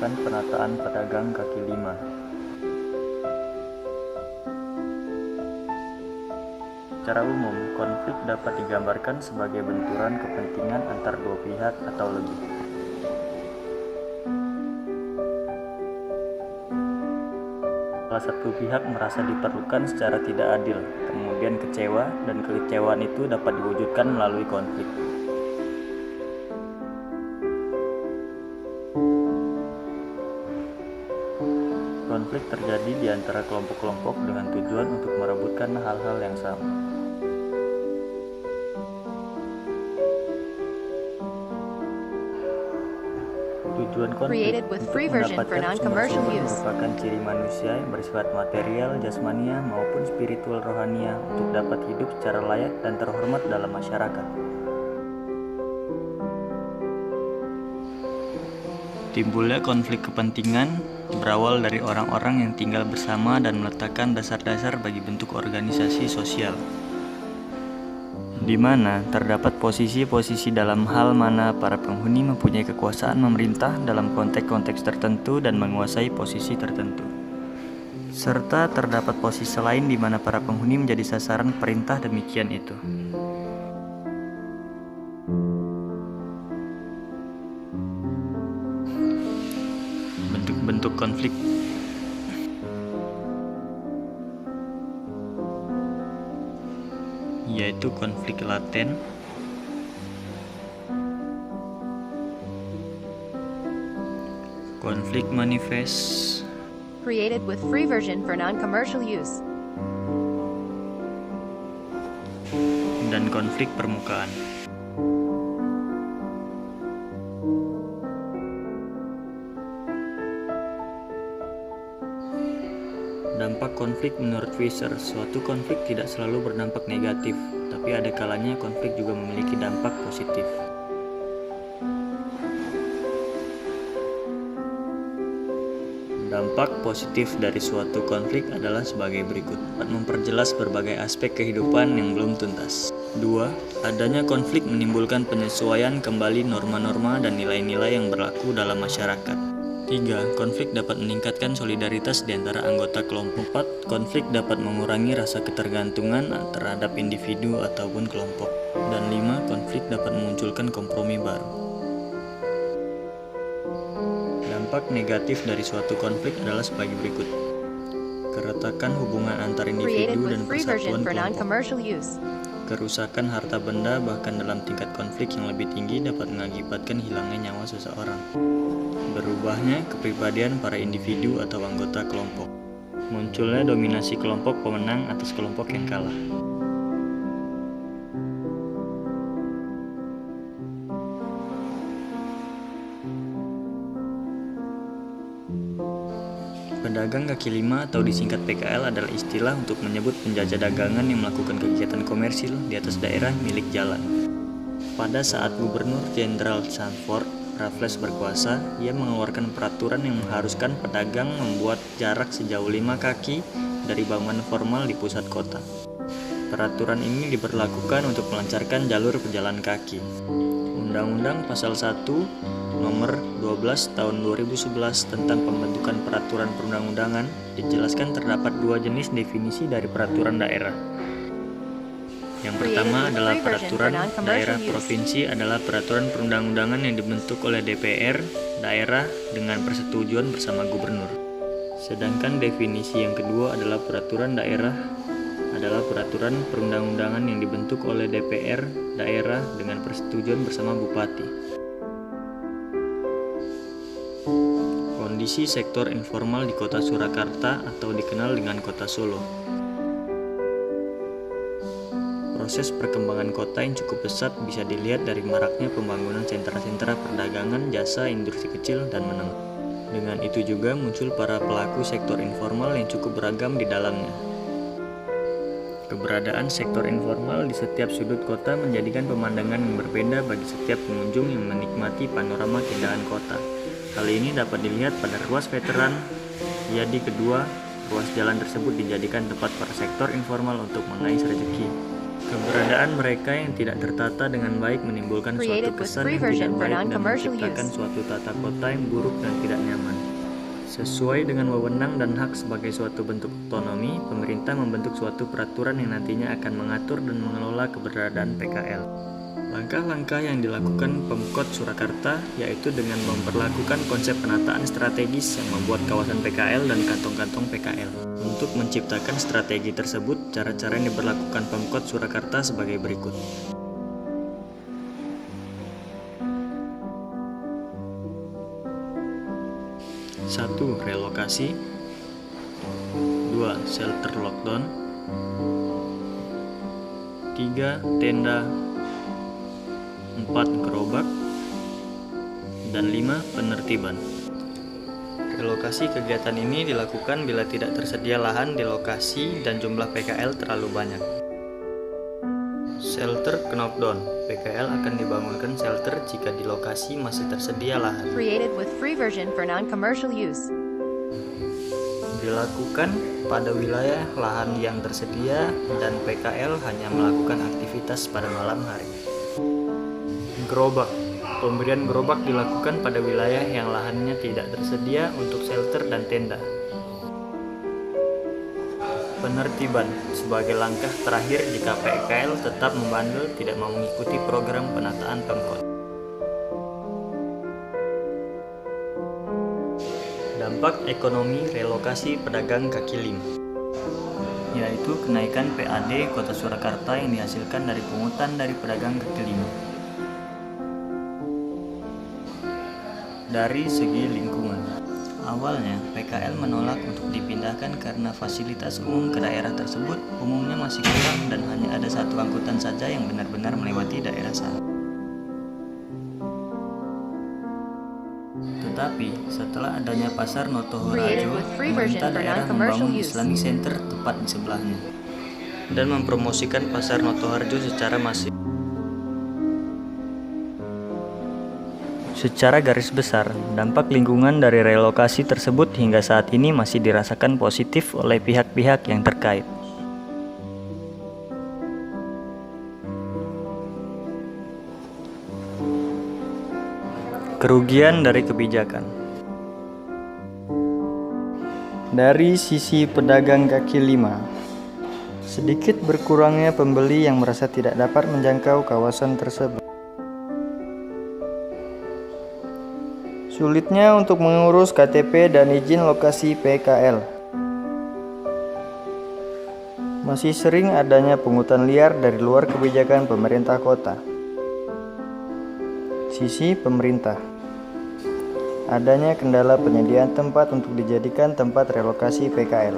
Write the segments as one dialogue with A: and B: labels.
A: melakukan penataan pedagang kaki lima. Secara umum, konflik dapat digambarkan sebagai benturan kepentingan antar dua pihak atau lebih. Salah satu pihak merasa diperlukan secara tidak adil, kemudian kecewa, dan kekecewaan itu dapat diwujudkan melalui konflik. Konflik terjadi di antara kelompok-kelompok dengan tujuan untuk merebutkan hal-hal yang sama. Tujuan konflik untuk mendapatkan sumber-sumber merupakan ciri manusia yang bersifat material, jasmania, maupun spiritual rohania untuk dapat hidup secara layak dan terhormat dalam masyarakat. Timbulnya konflik kepentingan berawal dari orang-orang yang tinggal bersama dan meletakkan dasar-dasar bagi bentuk organisasi sosial, di mana terdapat posisi-posisi dalam hal mana para penghuni mempunyai kekuasaan memerintah dalam konteks-konteks tertentu dan menguasai posisi tertentu. Serta terdapat posisi lain di mana para penghuni menjadi sasaran perintah demikian itu. Bentuk-bentuk konflik yaitu konflik laten, konflik manifest,
B: created with free version for non-commercial use,
A: dan konflik permukaan. Dampak konflik menurut Fisher, suatu konflik tidak selalu berdampak negatif, tapi ada kalanya konflik juga memiliki dampak positif. Dampak positif dari suatu konflik adalah sebagai berikut. Dapat memperjelas berbagai aspek kehidupan yang belum tuntas. 2. Adanya konflik menimbulkan penyesuaian kembali norma-norma dan nilai-nilai yang berlaku dalam masyarakat. 3. Konflik dapat meningkatkan solidaritas di antara anggota kelompok. 4. Konflik dapat mengurangi rasa ketergantungan terhadap individu ataupun kelompok. Dan 5. Konflik dapat memunculkan kompromi baru. Dampak negatif dari suatu konflik adalah sebagai berikut. Keretakan hubungan antar individu dan persatuan kelompok. Kerusakan harta benda bahkan dalam tingkat konflik yang lebih tinggi dapat mengakibatkan hilangnya nyawa seseorang. Berubahnya kepribadian para individu atau anggota kelompok. Munculnya dominasi kelompok pemenang atas kelompok yang kalah. Pedagang kaki lima atau disingkat PKL adalah istilah untuk menyebut penjajah dagangan yang melakukan kegiatan komersil di atas daerah milik jalan. Pada saat Gubernur Jenderal Sanford Raffles berkuasa, ia mengeluarkan peraturan yang mengharuskan pedagang membuat jarak sejauh 5 kaki dari bangunan formal di pusat kota. Peraturan ini diberlakukan untuk melancarkan jalur pejalan kaki. Undang-Undang Pasal 1 Nomor 12 Tahun 2011 tentang pembentukan peraturan perundang-undangan dijelaskan terdapat 2 jenis definisi dari peraturan daerah. Yang pertama adalah peraturan daerah provinsi adalah peraturan perundang-undangan yang dibentuk oleh DPR daerah dengan persetujuan bersama gubernur. Sedangkan definisi yang kedua adalah peraturan daerah adalah peraturan perundang-undangan yang dibentuk oleh DPR daerah dengan persetujuan bersama bupati. Kondisi sektor informal di Kota Surakarta atau dikenal dengan Kota Solo. Proses perkembangan kota yang cukup pesat bisa dilihat dari maraknya pembangunan sentra-sentra perdagangan, jasa, industri kecil, dan menengah. Dengan itu juga muncul para pelaku sektor informal yang cukup beragam di dalamnya. Keberadaan sektor informal di setiap sudut kota menjadikan pemandangan yang berbeda bagi setiap pengunjung yang menikmati panorama keindahan kota. Hal ini dapat dilihat pada ruas veteran. Jadi kedua, ruas jalan tersebut dijadikan tempat para sektor informal untuk mengais rezeki. Keberadaan mereka yang tidak tertata dengan baik menimbulkan suatu
B: Created with
A: kesan
B: free
A: yang tidak
B: version for
A: baik dan
B: non-commercial
A: menciptakan
B: use.
A: suatu tata kota yang buruk dan tidak nyaman. Sesuai dengan wewenang dan hak sebagai suatu bentuk otonomi, pemerintah membentuk suatu peraturan yang nantinya akan mengatur dan mengelola keberadaan PKL. Langkah-langkah yang dilakukan Pemkot Surakarta yaitu dengan memperlakukan konsep penataan strategis yang membuat kawasan PKL dan kantong-kantong PKL. Untuk menciptakan strategi tersebut, cara-cara yang diberlakukan Pemkot Surakarta sebagai berikut. 1. Relokasi. 2. Shelter lockdown. 3. Tenda. 4. Gerobak. Dan 5. Penertiban. Relokasi kegiatan ini dilakukan bila tidak tersedia lahan di lokasi dan jumlah PKL terlalu banyak. Shelter knockdown. PKL akan dibangunkan shelter jika di lokasi masih tersedia lahan.
B: Created with free version for non-commercial use.
A: Dilakukan pada wilayah lahan yang tersedia dan PKL hanya melakukan aktivitas pada malam hari. Gerobak. Pemberian gerobak dilakukan pada wilayah yang lahannya tidak tersedia untuk shelter dan tenda. Penertiban sebagai langkah terakhir jika PKL tetap membandel tidak mau mengikuti program penataan Pemkot. Dampak ekonomi relokasi pedagang kaki lima, yaitu kenaikan PAD Kota Surakarta yang dihasilkan dari pungutan dari pedagang kaki lima. Dari segi lingkungan, awalnya PKL menolak untuk dipindahkan karena fasilitas umum ke daerah tersebut umumnya masih kurang dan hanya ada satu angkutan saja yang benar-benar melewati daerah sana. Tetapi setelah adanya pasar Noto
B: Created
A: Horajo,
B: with free version
A: pemerintah
B: for
A: daerah
B: non-commercial
A: membangun
B: use.
A: Islamic Center tepat di sebelahnya dan mempromosikan pasar Noto Harjo secara masif. Secara garis besar, dampak lingkungan dari relokasi tersebut hingga saat ini masih dirasakan positif oleh pihak-pihak yang terkait. Kerugian dari kebijakan. Dari sisi pedagang kaki lima, sedikit berkurangnya pembeli yang merasa tidak dapat menjangkau kawasan tersebut. Sulitnya untuk mengurus KTP dan izin lokasi PKL. Masih sering adanya pungutan liar dari luar kebijakan pemerintah kota. Sisi pemerintah. Adanya kendala penyediaan tempat untuk dijadikan tempat relokasi PKL.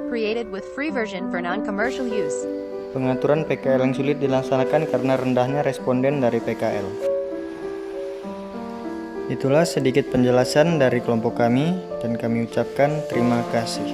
B: Created with free version for non-commercial use.
A: Pengaturan PKL yang sulit dilaksanakan karena rendahnya responden dari PKL. Itulah sedikit penjelasan dari kelompok kami dan kami ucapkan terima kasih.